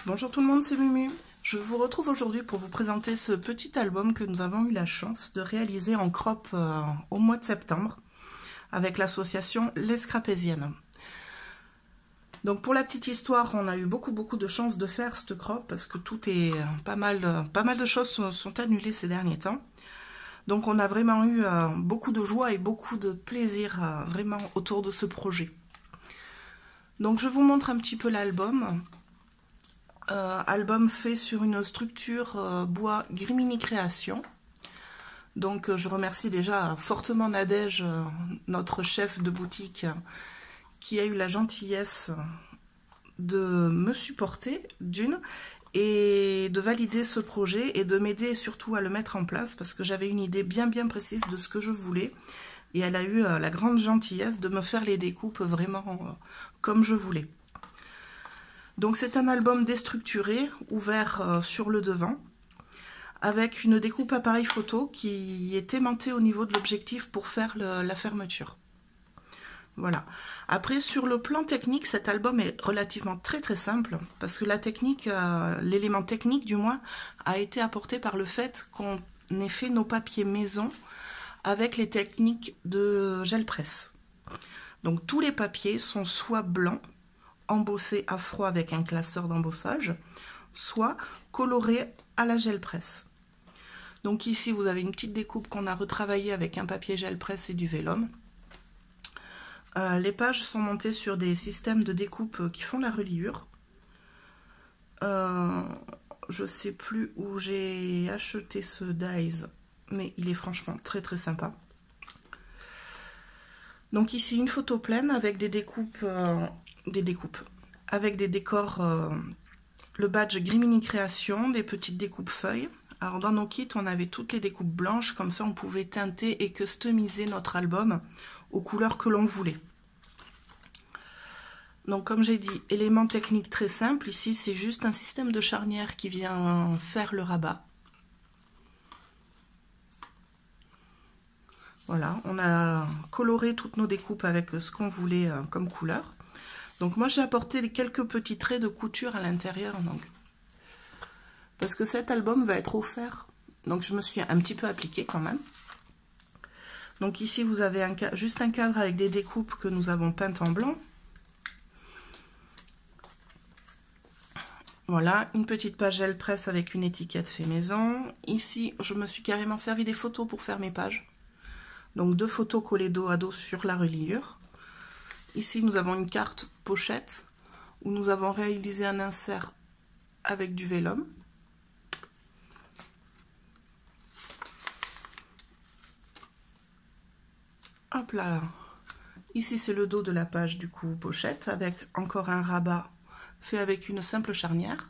Bonjour tout le monde, c'est Mumu. Je vous retrouve aujourd'hui pour vous présenter ce petit album que nous avons eu la chance de réaliser en crop au mois de septembre avec l'association Les Scrapésiennes. Donc pour la petite histoire, on a eu beaucoup de chance de faire cette crop parce que tout est pas mal de choses sont annulées ces derniers temps. Donc on a vraiment eu beaucoup de joie et beaucoup de plaisir vraiment autour de ce projet. Donc je vous montre un petit peu l'album. Album fait sur une structure bois Grimini Création. Donc je remercie déjà fortement Nadège, notre chef de boutique, qui a eu la gentillesse de me supporter d'une et de valider ce projet et de m'aider surtout à le mettre en place parce que j'avais une idée bien précise de ce que je voulais et elle a eu la grande gentillesse de me faire les découpes vraiment comme je voulais. Donc c'est un album déstructuré, ouvert sur le devant, avec une découpe appareil photo qui est aimantée au niveau de l'objectif pour faire la fermeture. Voilà. Après, sur le plan technique, cet album est relativement très simple, parce que la technique, l'élément technique du moins, a été apporté par le fait qu'on ait fait nos papiers maison avec les techniques de gel presse. Donc tous les papiers sont soit blancs, embossé à froid avec un classeur d'embossage, soit coloré à la gel presse. Donc ici vous avez une petite découpe qu'on a retravaillée avec un papier gel presse et du vélum. Les pages sont montées sur des systèmes de découpe qui font la reliure. Je sais plus où j'ai acheté ce dies, mais il est franchement très sympa. Donc ici une photo pleine avec des découpes, avec des décors, le badge Grimini Création, des petites découpes feuilles. Alors dans nos kits on avait toutes les découpes blanches, comme ça on pouvait teinter et customiser notre album aux couleurs que l'on voulait. Donc comme j'ai dit, élément technique très simple, ici c'est juste un système de charnière qui vient faire le rabat. Voilà, on a coloré toutes nos découpes avec ce qu'on voulait comme couleur. Donc moi j'ai apporté quelques petits traits de couture à l'intérieur, donc parce que cet album va être offert. Donc je me suis un petit peu appliquée quand même. Donc ici vous avez juste un cadre avec des découpes que nous avons peintes en blanc. Voilà, une petite page gel presse avec une étiquette fait maison. Ici je me suis carrément servi des photos pour faire mes pages. Donc 2 photos collées dos à dos sur la reliure. Ici nous avons une carte pochette où nous avons réalisé un insert avec du vélum. Hop là, ici c'est le dos de la page du coup pochette avec encore un rabat fait avec une simple charnière.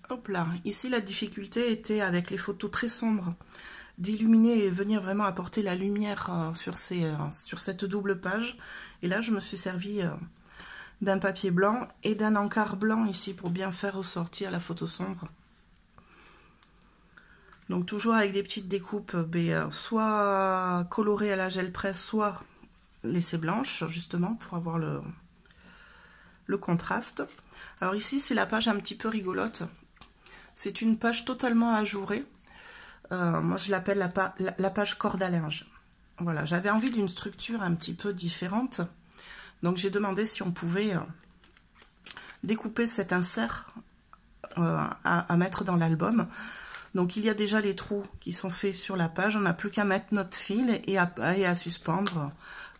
Hop là, ici la difficulté était avec les photos très sombres d'illuminer et venir vraiment apporter la lumière sur cette double page. Et là je me suis servi d'un papier blanc et d'un encart blanc ici pour bien faire ressortir la photo sombre. Donc toujours avec des petites découpes soit colorées à la gel presse, soit laissées blanches justement pour avoir le contraste. Alors ici c'est la page un petit peu rigolote. C'est une page totalement ajourée. Moi je l'appelle la page corde à linge. Voilà, j'avais envie d'une structure un petit peu différente. Donc j'ai demandé si on pouvait découper cet insert à mettre dans l'album. Donc il y a déjà les trous qui sont faits sur la page. On n'a plus qu'à mettre notre fil et à suspendre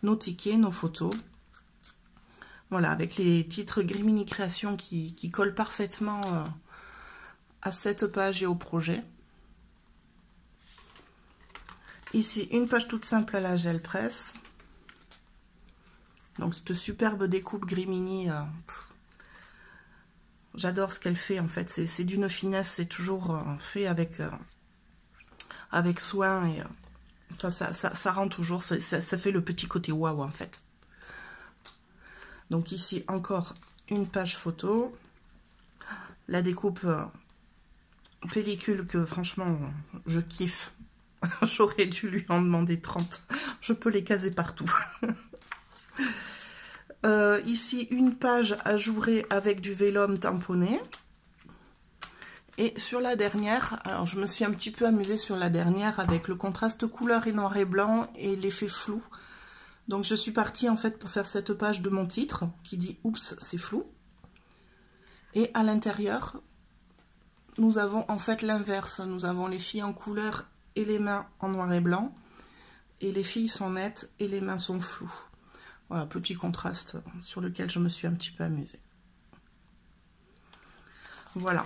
nos tickets, nos photos. Voilà, avec les titres Grimini Création qui collent parfaitement à cette page et au projet. Ici, une page toute simple à la gel presse. Donc cette superbe découpe Grimini, j'adore ce qu'elle fait en fait. C'est d'une finesse, c'est toujours fait avec soin et enfin ça rend toujours, ça fait le petit côté waouh en fait. Donc ici encore une page photo, la découpe pellicule que franchement je kiffe. J'aurais dû lui en demander 30. Je peux les caser partout. Ici, une page ajourée avec du vélum tamponné. Et sur la dernière, alors je me suis un petit peu amusée sur la dernière avec le contraste couleur et noir et blanc et l'effet flou. Donc je suis partie en fait pour faire cette page de mon titre qui dit « Oups, c'est flou ». Et à l'intérieur, nous avons en fait l'inverse. Nous avons les filles en couleur et les mains en noir et blanc. Et les filles sont nettes et les mains sont floues. Voilà, petit contraste sur lequel je me suis un petit peu amusée. Voilà,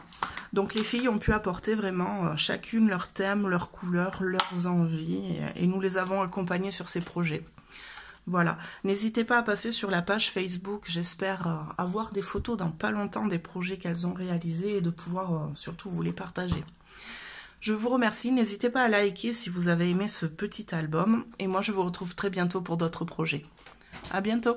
donc les filles ont pu apporter vraiment chacune leur thème, leurs couleurs, leurs envies, et nous les avons accompagnées sur ces projets. Voilà, n'hésitez pas à passer sur la page Facebook, j'espère avoir des photos dans pas longtemps des projets qu'elles ont réalisés et de pouvoir surtout vous les partager. Je vous remercie, n'hésitez pas à liker si vous avez aimé ce petit album, et moi je vous retrouve très bientôt pour d'autres projets. À bientôt!